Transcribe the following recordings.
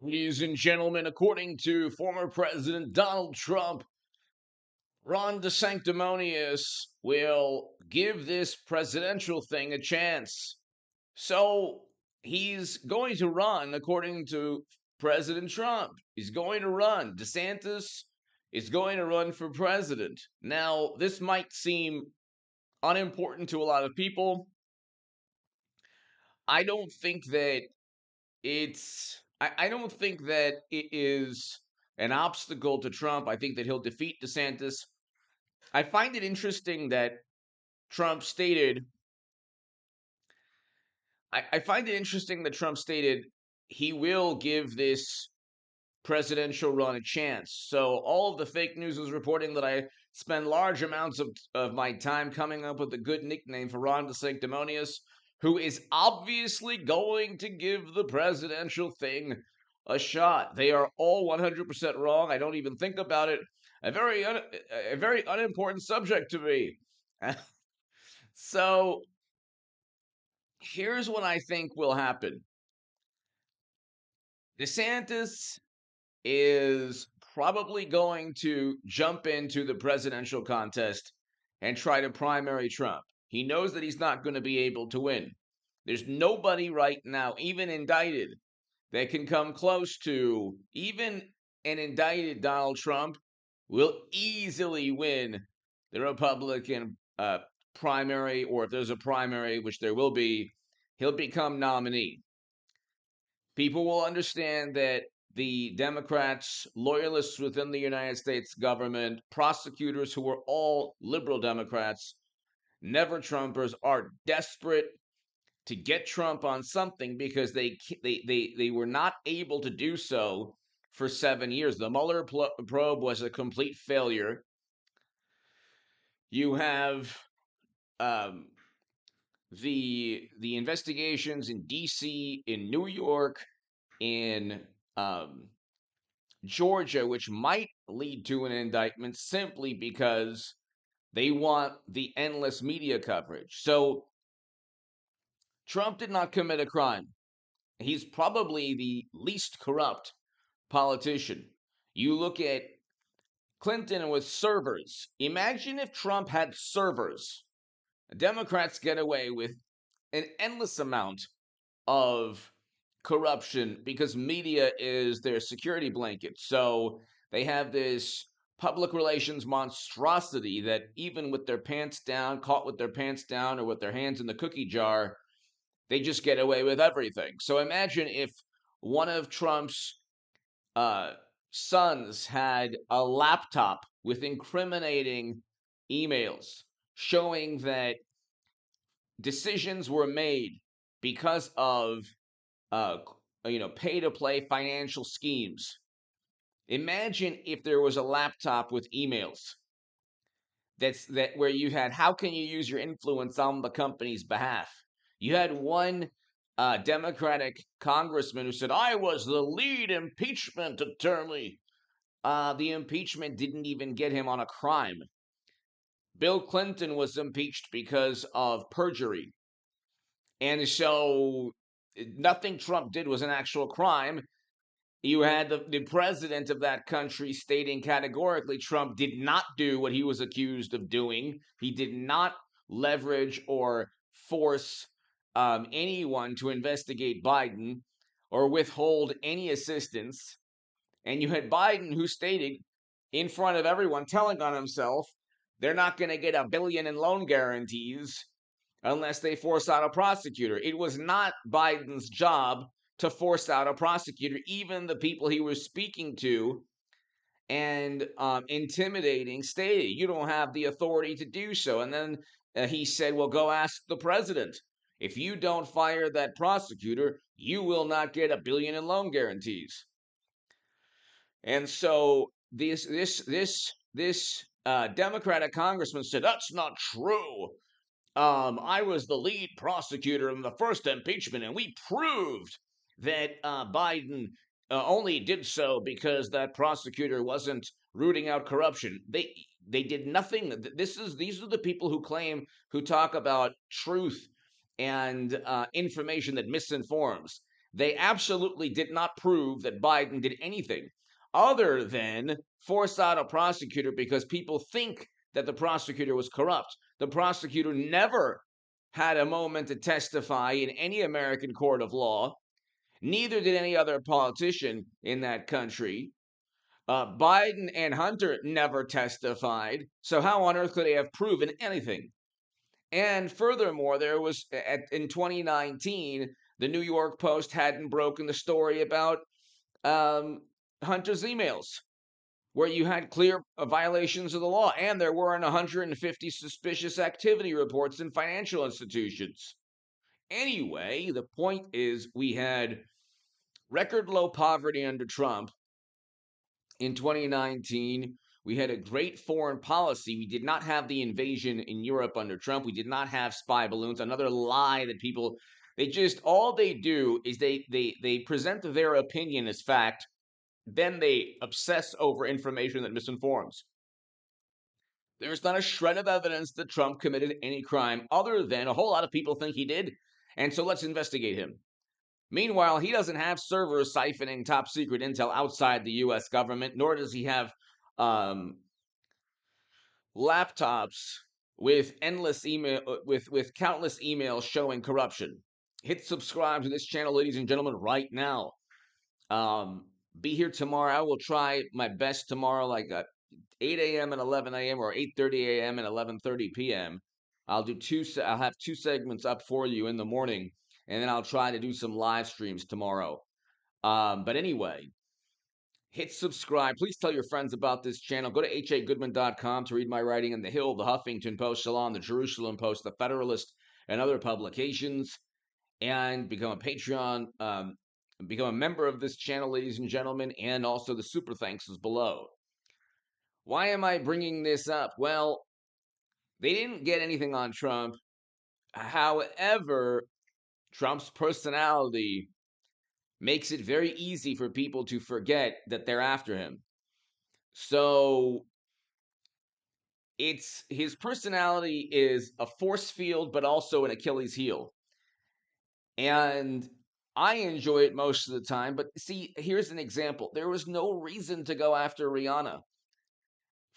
Ladies and gentlemen, according to former President Donald Trump, Ron DeSanctimonious will give this presidential thing a chance. So he's going to run, according to President Trump. He's going to run. DeSantis is going to run for president. Now, this might seem unimportant to a lot of people. I don't think that I don't think that it is an obstacle to Trump. I think that he'll defeat DeSantis. I find it interesting that Trump stated I find it interesting that Trump stated he will give this presidential run a chance. So all of the fake news is reporting that I spend large amounts of my time coming up with a good nickname for Ron DeSanctimonious, who is obviously going to give the presidential thing a shot. They are all 100% wrong. I don't even think about it. A very unimportant subject to me. So here's what I think will happen. DeSantis is probably going to jump into the presidential contest and try to primary Trump. He knows that he's not going to be able to win. There's nobody right now, even indicted, that can come close to even an indicted Donald Trump will easily win the Republican primary, or if there's a primary, which there will be, he'll become nominee. People will understand that the Democrats, loyalists within the United States government, prosecutors who are all liberal Democrats, never Trumpers, are desperate to get Trump on something because they were not able to do so for 7 years. The Mueller probe was a complete failure. You have the investigations in D.C., in New York, in Georgia, which might lead to an indictment simply because they want the endless media coverage. So Trump did not commit a crime. He's probably the least corrupt politician. You look at Clinton with servers. Imagine if Trump had servers. Democrats get away with an endless amount of corruption because media is their security blanket. So they have this public relations monstrosity that even with their pants down, caught with their pants down, or with their hands in the cookie jar, they just get away with everything. So imagine if one of Trump's uh, sons had a laptop with incriminating emails showing that decisions were made because of uh, pay to play financial schemes. Imagine if there was a laptop with emails that where you had how can you use your influence on the company's behalf. You had one Democratic congressman who said, "I was the lead impeachment attorney." The impeachment didn't even get him on a crime. Bill Clinton was impeached because of perjury. And so nothing Trump did was an actual crime. You had the president of that country stating categorically Trump did not do what he was accused of doing. He did not leverage or force anyone to investigate Biden or withhold any assistance. And you had Biden who stated in front of everyone, telling on himself, they're not going to get $1 billion in loan guarantees unless they force out a prosecutor. It was not Biden's job to force out a prosecutor. Even the people he was speaking to and intimidating stated, you don't have the authority to do so. And then he said, well, go ask the president. If you don't fire that prosecutor, you will not get $1 billion in loan guarantees. And so this Democratic congressman said, that's not true. I was the lead prosecutor in the first impeachment, and we proved that Biden only did so because that prosecutor wasn't rooting out corruption. They did nothing. These are the people who talk about truth and information that misinforms. They absolutely did not prove that Biden did anything other than force out a prosecutor because people think that the prosecutor was corrupt. The prosecutor never had a moment to testify in any American court of law. Neither did any other politician in that country. Biden and Hunter never testified. So how on earth could they have proven anything? And furthermore, there was in 2019, the New York Post hadn't broken the story about Hunter's emails, where you had clear violations of the law, and there weren't 150 suspicious activity reports in financial institutions. Anyway, the point is we had record low poverty under Trump in 2019. We had a great foreign policy. We did not have the invasion in Europe under Trump. We did not have spy balloons. Another lie that people, they just, all they do is they present their opinion as fact. Then they obsess over information that misinforms. There's not a shred of evidence that Trump committed any crime other than a whole lot of people think he did. And so let's investigate him. Meanwhile, he doesn't have servers siphoning top secret intel outside the U.S. government, nor does he have laptops with endless email with countless emails showing corruption. Hit subscribe to this channel, ladies and gentlemen, right now. Be here tomorrow. I will try my best tomorrow, like 8 a.m. and 11 a.m. or 8:30 a.m. and 11:30 p.m. I'll have two segments up for you in the morning, and then I'll try to do some live streams tomorrow. But anyway, hit subscribe. Please tell your friends about this channel. Go to hagoodman.com to read my writing in The Hill, The Huffington Post, Salon, The Jerusalem Post, The Federalist, and other publications. And become a Patreon, become a member of this channel, ladies and gentlemen, and also the super thanks is below. Why am I bringing this up? Well, they didn't get anything on Trump. However, Trump's personality makes it very easy for people to forget that they're after him. So his personality is a force field, but also an Achilles heel. And I enjoy it most of the time. But see, here's an example. There was no reason to go after Rihanna.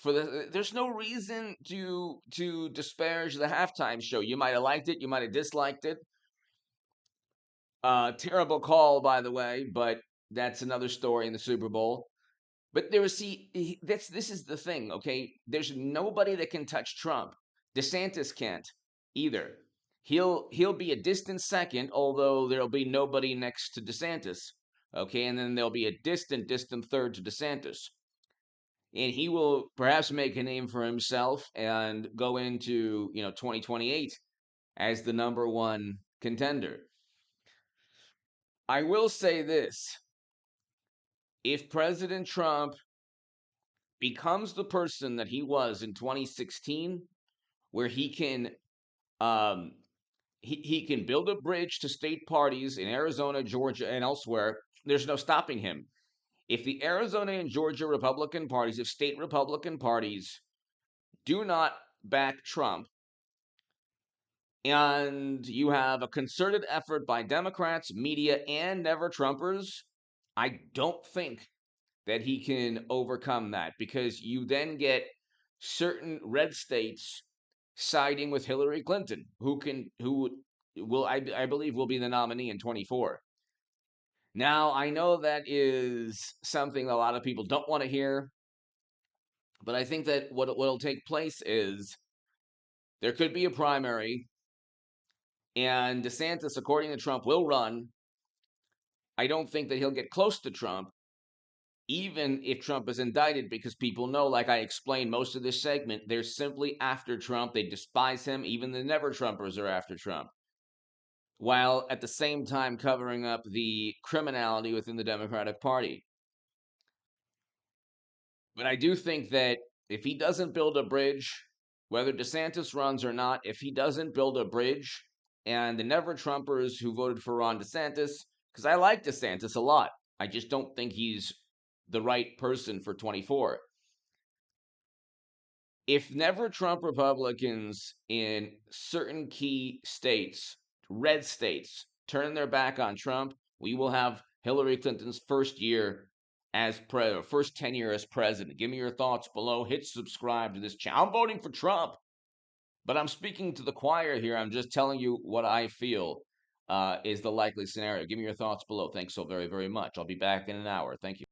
There's no reason to disparage the halftime show. You might have liked it, you might have disliked it. Terrible call, by the way, but that's another story in the Super Bowl. But this is the thing, okay? There's nobody that can touch Trump. DeSantis can't either. He'll be a distant second, although there'll be nobody next to DeSantis. Okay, and then there'll be a distant third to DeSantis. And he will perhaps make a name for himself and go into 2028 as the number one contender. I will say this: if President Trump becomes the person that he was in 2016, where he can he can build a bridge to state parties in Arizona, Georgia, and elsewhere, there's no stopping him. If the Arizona and Georgia Republican parties, if state Republican parties do not back Trump, and you have a concerted effort by Democrats, media, and never Trumpers, I don't think that he can overcome that, because you then get certain red states siding with Hillary Clinton, who will, I believe, will be the nominee in 24. Now, I know that is something a lot of people don't want to hear, but I think that what will take place is there could be a primary, and DeSantis, according to Trump, will run. I don't think that he'll get close to Trump, even if Trump is indicted, because people know, like I explained most of this segment, they're simply after Trump. They despise him. Even the never-Trumpers are after Trump, while at the same time covering up the criminality within the Democratic Party. But I do think that if he doesn't build a bridge, whether DeSantis runs or not, if he doesn't build a bridge, and the never-Trumpers who voted for Ron DeSantis, because I like DeSantis a lot, I just don't think he's the right person for 24. If never-Trump Republicans in certain key states, red states, turn their back on Trump, We will have Hillary Clinton's first year as first tenure as president. Give me your thoughts below. Hit subscribe to this channel. I'm voting for Trump, but I'm speaking to the choir here. I'm just telling you what I feel is the likely scenario. Give me your thoughts below. Thanks so very, very much. I'll be back in an hour. Thank you.